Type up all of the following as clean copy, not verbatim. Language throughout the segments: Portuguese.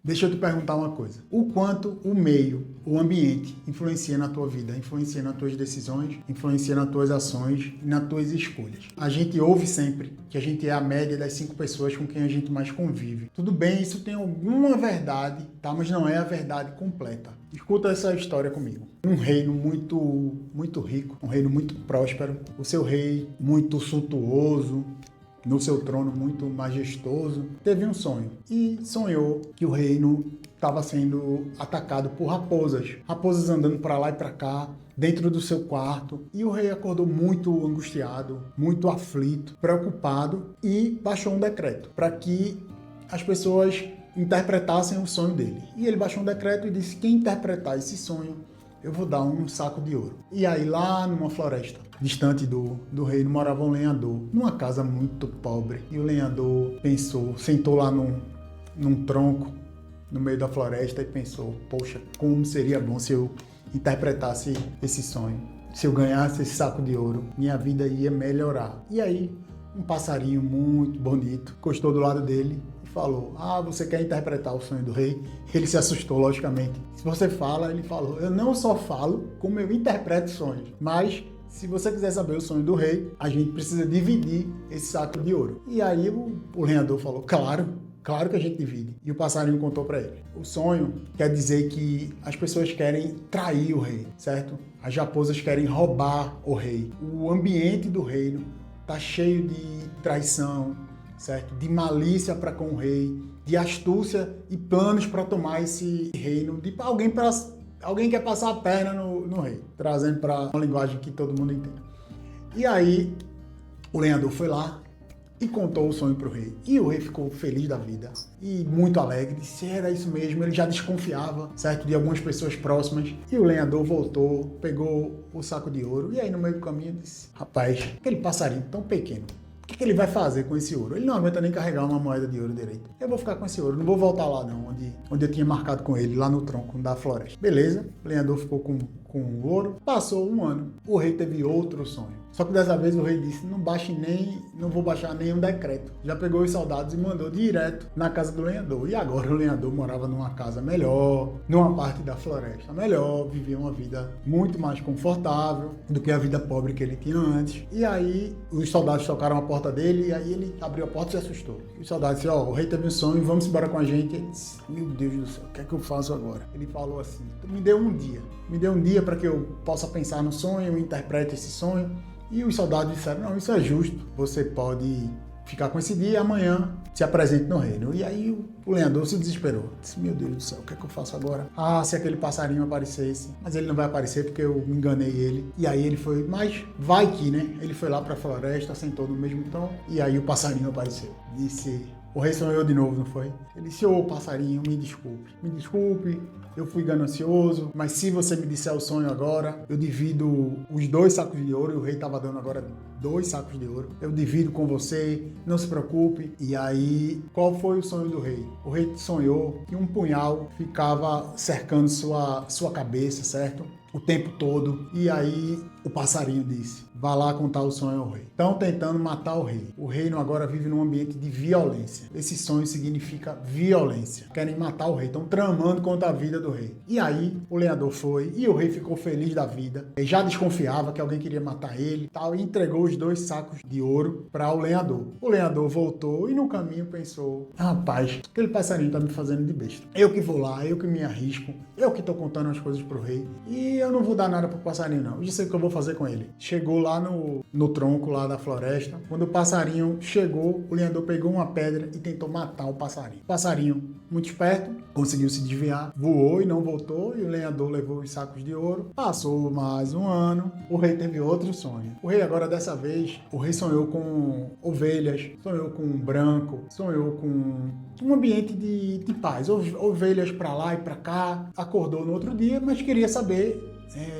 Deixa eu te perguntar uma coisa. O quanto o meio, o ambiente, influencia na tua vida, influencia nas tuas decisões, influencia nas tuas ações e nas tuas escolhas. A gente ouve sempre que a gente é a média das 5 pessoas com quem a gente mais convive. Tudo bem, isso tem alguma verdade, tá? Mas não é a verdade completa. Escuta essa história comigo. Um reino muito rico, um reino muito próspero, o seu rei muito suntuoso, no seu trono muito majestoso, teve um sonho e sonhou que o reino estava sendo atacado por raposas. Raposas andando para lá e para cá, dentro do seu quarto. E o rei acordou muito angustiado, muito aflito, preocupado e baixou um decreto para que as pessoas interpretassem o sonho dele. E ele baixou um decreto e disse: quem interpretar esse sonho, eu vou dar um saco de ouro. E aí lá numa floresta, distante do reino, morava um lenhador, numa casa muito pobre. E o lenhador pensou, sentou lá num tronco, no meio da floresta, e pensou: poxa, como seria bom se eu interpretasse esse sonho. Se eu ganhasse esse saco de ouro, minha vida ia melhorar. E aí, um passarinho muito bonito encostou do lado dele e falou: ah, você quer interpretar o sonho do rei? Ele se assustou, logicamente. Se você fala, ele falou: eu não só falo, como eu interpreto sonhos. Mas se você quiser saber o sonho do rei, a gente precisa dividir esse saco de ouro. E aí o lenhador falou: claro que a gente divide. E o passarinho contou para ele. O sonho quer dizer que as pessoas querem trair o rei, certo? As raposas querem roubar o rei. O ambiente do reino está cheio de traição, certo? De malícia para com o rei, de astúcia e planos para tomar esse reino, de alguém quer passar a perna no rei, trazendo para uma linguagem que todo mundo entende. E aí o lenhador foi lá e contou o sonho para o rei. E o rei ficou feliz da vida e muito alegre. Disse: era isso mesmo. Ele já desconfiava, certo, de algumas pessoas próximas. E o lenhador voltou, pegou o saco de ouro. E aí no meio do caminho disse: rapaz, aquele passarinho tão pequeno, o que ele vai fazer com esse ouro? Ele não aguenta nem carregar uma moeda de ouro direito. Eu vou ficar com esse ouro, não vou voltar lá não, onde eu tinha marcado com ele, lá no tronco da floresta. Beleza, o lenhador ficou com o ouro. Passou um ano, o rei teve outro sonho. Só que dessa vez o rei disse: não vou baixar nenhum decreto. Já pegou os soldados e mandou direto na casa do lenhador. E agora o lenhador morava numa casa melhor, numa parte da floresta melhor, vivia uma vida muito mais confortável do que a vida pobre que ele tinha antes. E aí os soldados tocaram a porta dele e aí ele abriu a porta e se assustou. E os soldados disseram: o rei teve um sonho, vamos embora com a gente. Ele disse: meu Deus do céu, o que é que eu faço agora? Ele falou assim: me dê um dia para que eu possa pensar no sonho, eu interprete esse sonho. E os soldados disseram: não, isso é justo, você pode ficar com esse dia e amanhã se apresente no reino. E aí o lenhador se desesperou. Disse: meu Deus do céu, o que é que eu faço agora? Ah, se aquele passarinho aparecesse. Mas ele não vai aparecer porque eu me enganei ele. E aí ele foi, mas vai que, né? Ele foi lá para a floresta, sentou no mesmo tom e aí o passarinho apareceu. Disse: o rei sonhou de novo, não foi? Ele disse: ô passarinho, me desculpe, eu fui ganancioso, mas se você me disser o sonho agora, eu divido os 2 sacos de ouro, e o rei estava dando agora 2 sacos de ouro, eu divido com você, não se preocupe. E aí, qual foi o sonho do rei? O rei sonhou que um punhal ficava cercando sua cabeça, certo? O tempo todo. E aí o passarinho disse: vá lá contar o sonho ao rei. Estão tentando matar o rei. O reino agora vive num ambiente de violência. Esse sonho significa violência. Querem matar o rei. Estão tramando contra a vida do rei. E aí o lenhador foi e o rei ficou feliz da vida. Ele já desconfiava que alguém queria matar ele, tal, e entregou os 2 sacos de ouro para o lenhador. O lenhador voltou e no caminho pensou: rapaz, aquele passarinho tá me fazendo de besta. Eu que vou lá, eu que me arrisco, eu que tô contando as coisas pro rei. E eu não vou dar nada pro passarinho não. Eu já sei o que eu vou fazer com ele. Chegou lá no tronco lá da floresta. Quando o passarinho chegou, o lenhador pegou uma pedra e tentou matar o passarinho. O passarinho, muito esperto, conseguiu se desviar, voou e não voltou, e o lenhador levou os sacos de ouro. Passou mais um ano, o rei teve outro sonho. O rei agora, dessa vez, o rei sonhou com ovelhas, sonhou com um branco, sonhou com um ambiente de paz, ovelhas para lá e para cá. Acordou no outro dia, mas queria saber,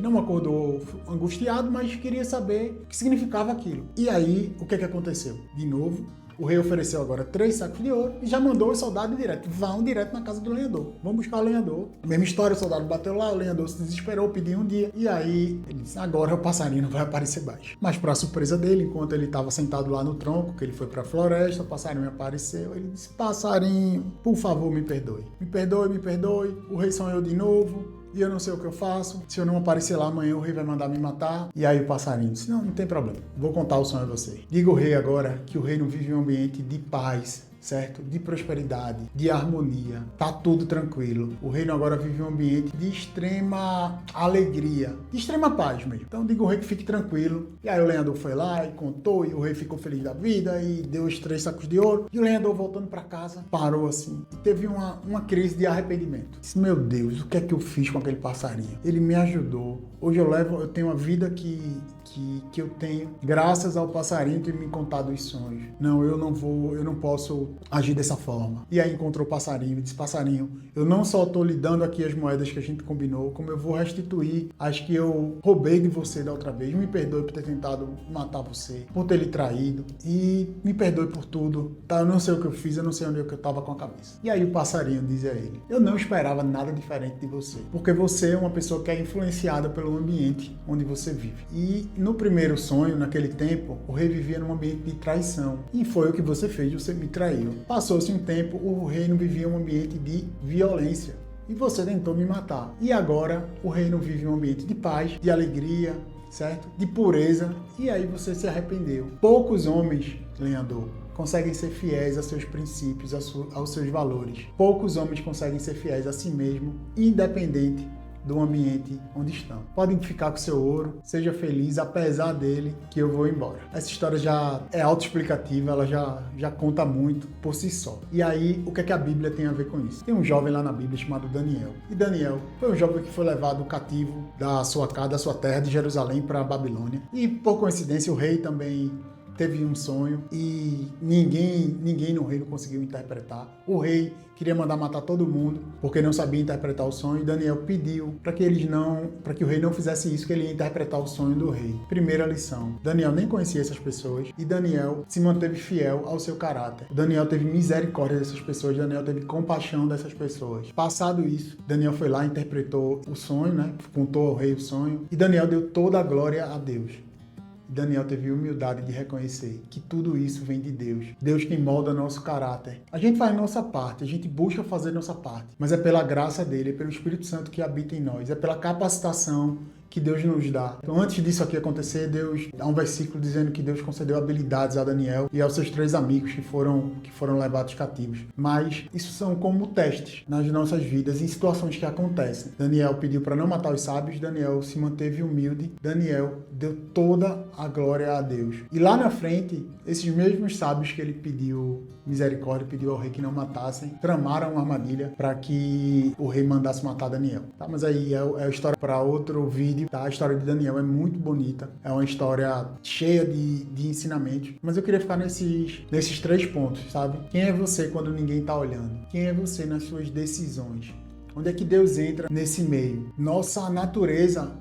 não acordou angustiado, mas queria saber o que significava aquilo. E aí, o que aconteceu? De novo, O rei ofereceu agora 3 sacos de ouro e já mandou os soldados direto. Vão direto na casa do lenhador. Vão buscar o lenhador. Mesma história, o soldado bateu lá, o lenhador se desesperou, pediu um dia. E aí ele disse, agora o passarinho não vai aparecer mais. Mas para surpresa dele, enquanto ele estava sentado lá no tronco, que ele foi para a floresta, o passarinho apareceu. Ele disse, passarinho, por favor, me perdoe. Me perdoe, me perdoe. O rei sonhou de novo. E eu não sei o que eu faço. Se eu não aparecer lá amanhã, o rei vai mandar me matar. E aí o passarinho disse, não tem problema. Vou contar o sonho a você. Diga ao rei agora que o rei não vive em um ambiente de paz, certo? De prosperidade, de harmonia. Tá tudo tranquilo. O reino agora vive um ambiente de extrema alegria, de extrema paz mesmo. Então diga ao rei que fique tranquilo. E aí o lenhador foi lá e contou, e o rei ficou feliz da vida e deu os 3 sacos de ouro. E o lenhador, voltando para casa, parou assim e teve uma crise de arrependimento. Disse, meu Deus, o que é que eu fiz com aquele passarinho? Ele me ajudou. Hoje eu tenho uma vida que eu tenho graças ao passarinho ter me contado os sonhos. Não, eu não posso agir dessa forma. E aí encontrou o passarinho e disse, passarinho, eu não só estou lhe dando aqui as moedas que a gente combinou, como eu vou restituir as que eu roubei de você da outra vez. Me perdoe por ter tentado matar você, por ter lhe traído e me perdoe por tudo. Tá, eu não sei o que eu fiz, eu não sei onde eu estava com a cabeça. E aí o passarinho diz a ele, eu não esperava nada diferente de você, porque você é uma pessoa que é influenciada pelo ambiente onde você vive. E no primeiro sonho, naquele tempo, o rei vivia num ambiente de traição. E foi o que você fez, você me traiu. Passou-se um tempo, o reino vivia um ambiente de violência. E você tentou me matar. E agora, o reino vive um ambiente de paz, de alegria, certo? De pureza. E aí você se arrependeu. Poucos homens, lenhador, conseguem ser fiéis a seus princípios, aos seus valores. Poucos homens conseguem ser fiéis a si mesmo, independente do ambiente onde estão. Podem ficar com seu ouro, seja feliz, apesar dele, que eu vou embora. Essa história já é autoexplicativa, ela já conta muito por si só. E aí, o que é que a Bíblia tem a ver com isso? Tem um jovem lá na Bíblia chamado Daniel. E Daniel foi um jovem que foi levado cativo da sua casa, da sua terra, de Jerusalém para a Babilônia. E, por coincidência, o rei também teve um sonho e ninguém no reino conseguiu interpretar. O rei queria mandar matar todo mundo porque não sabia interpretar o sonho, e Daniel pediu para que o rei não fizesse isso, que ele ia interpretar o sonho do rei. Primeira lição: Daniel nem conhecia essas pessoas e Daniel se manteve fiel ao seu caráter. Daniel teve misericórdia dessas pessoas, Daniel teve compaixão dessas pessoas. Passado isso, Daniel foi lá, interpretou o sonho, né? Contou ao rei o sonho, e Daniel deu toda a glória a Deus. Daniel teve humildade de reconhecer que tudo isso vem de Deus. Deus quem molda nosso caráter. A gente faz nossa parte, a gente busca fazer nossa parte, mas é pela graça dele, é pelo Espírito Santo que habita em nós, é pela capacitação que Deus nos dá. Então, antes disso aqui acontecer, Deus dá um versículo dizendo que Deus concedeu habilidades a Daniel e aos seus 3 amigos que foram levados cativos. Mas isso são como testes nas nossas vidas, em situações que acontecem. Daniel pediu para não matar os sábios, Daniel se manteve humilde, Daniel deu toda a glória a Deus. E lá na frente, esses mesmos sábios que ele pediu misericórdia, pediu ao rei que não matassem, tramaram uma armadilha para que o rei mandasse matar Daniel. Tá? Mas aí é a história para outro vídeo. Tá? A história de Daniel é muito bonita, é uma história cheia de ensinamentos, mas eu queria ficar nesses 3 pontos, sabe? Quem é você quando ninguém tá olhando? Quem é você nas suas decisões? Onde é que Deus entra nesse meio? Nossa natureza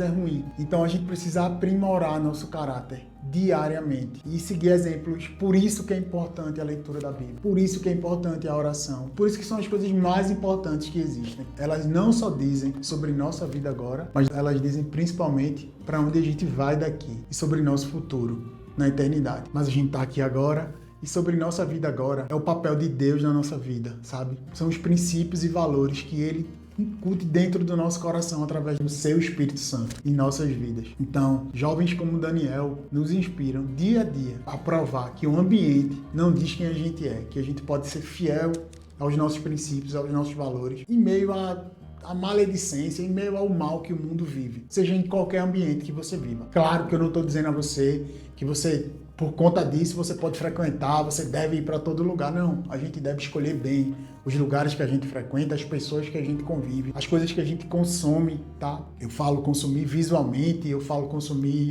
é ruim, então a gente precisa aprimorar nosso caráter diariamente e seguir exemplos. Por isso que é importante a leitura da Bíblia, por isso que é importante a oração, por isso que são as coisas mais importantes que existem. Elas não só dizem sobre nossa vida agora, mas elas dizem principalmente para onde a gente vai daqui e sobre nosso futuro na eternidade. Mas a gente está aqui agora. E sobre nossa vida agora, é o papel de Deus na nossa vida, sabe? São os princípios e valores que Ele incute dentro do nosso coração através do seu Espírito Santo em nossas vidas. Então, jovens como Daniel nos inspiram dia a dia a provar que o ambiente não diz quem a gente é, que a gente pode ser fiel aos nossos princípios, aos nossos valores, em meio a maledicência, em meio ao mal que o mundo vive, seja em qualquer ambiente que você viva. Claro que eu não estou dizendo a você que você, por conta disso, você pode frequentar, você deve ir para todo lugar. Não, a gente deve escolher bem os lugares que a gente frequenta, as pessoas que a gente convive, as coisas que a gente consome, tá? Eu falo consumir visualmente, eu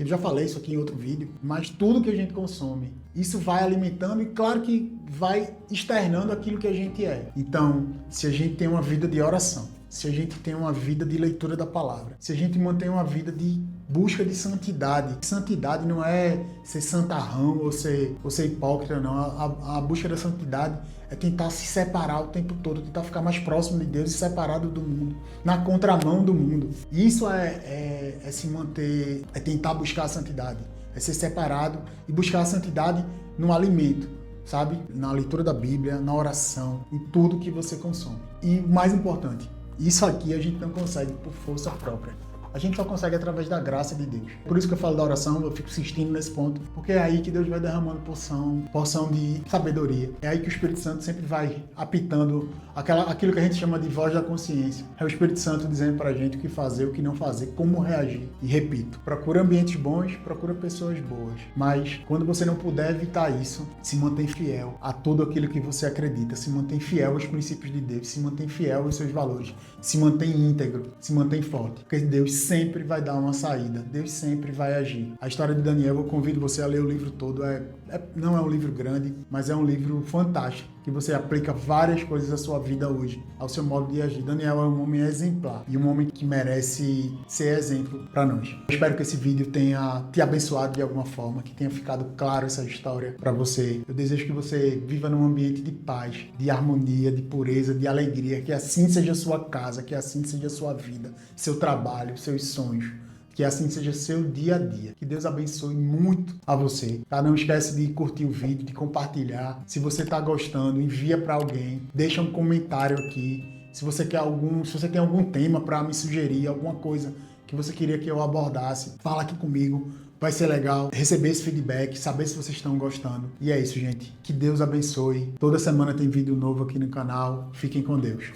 já falei isso aqui em outro vídeo, mas tudo que a gente consome, isso vai alimentando e claro que vai externando aquilo que a gente é. Então, se a gente tem uma vida de oração, se a gente tem uma vida de leitura da palavra, se a gente mantém uma vida de busca de santidade. Santidade não é ser santarrão ou ser hipócrita, não. A busca da santidade é tentar se separar o tempo todo, tentar ficar mais próximo de Deus e separado do mundo, na contramão do mundo. Isso é se manter, é tentar buscar a santidade, é ser separado e buscar a santidade no alimento, sabe? Na leitura da Bíblia, na oração, em tudo que você consome. E o mais importante, isso aqui a gente não consegue por força própria. A gente só consegue através da graça de Deus. Por isso que eu falo da oração, eu fico insistindo nesse ponto, porque é aí que Deus vai derramando porção de sabedoria. É aí que o Espírito Santo sempre vai apitando aquilo que a gente chama de voz da consciência. É o Espírito Santo dizendo pra gente o que fazer, o que não fazer, como reagir. E repito, procura ambientes bons, procura pessoas boas. Mas quando você não puder evitar isso, se mantém fiel a tudo aquilo que você acredita, se mantém fiel aos princípios de Deus, se mantém fiel aos seus valores, se mantém íntegro, se mantém forte. Porque Deus sempre vai dar uma saída, Deus sempre vai agir. A história de Daniel, eu convido você a ler o livro todo, não é um livro grande, mas é um livro fantástico, que você aplica várias coisas à sua vida hoje, ao seu modo de agir. Daniel é um homem exemplar e um homem que merece ser exemplo para nós. Eu espero que esse vídeo tenha te abençoado de alguma forma, que tenha ficado claro essa história para você. Eu desejo que você viva num ambiente de paz, de harmonia, de pureza, de alegria, que assim seja a sua casa, que assim seja a sua vida, seu trabalho, seus sonhos. Que assim seja seu dia a dia. Que Deus abençoe muito a você. Tá? Não esquece de curtir o vídeo, de compartilhar. Se você está gostando, envia para alguém. Deixa um comentário aqui. Se você tem algum tema para me sugerir, alguma coisa que você queria que eu abordasse, fala aqui comigo. Vai ser legal receber esse feedback, saber se vocês estão gostando. E é isso, gente. Que Deus abençoe. Toda semana tem vídeo novo aqui no canal. Fiquem com Deus.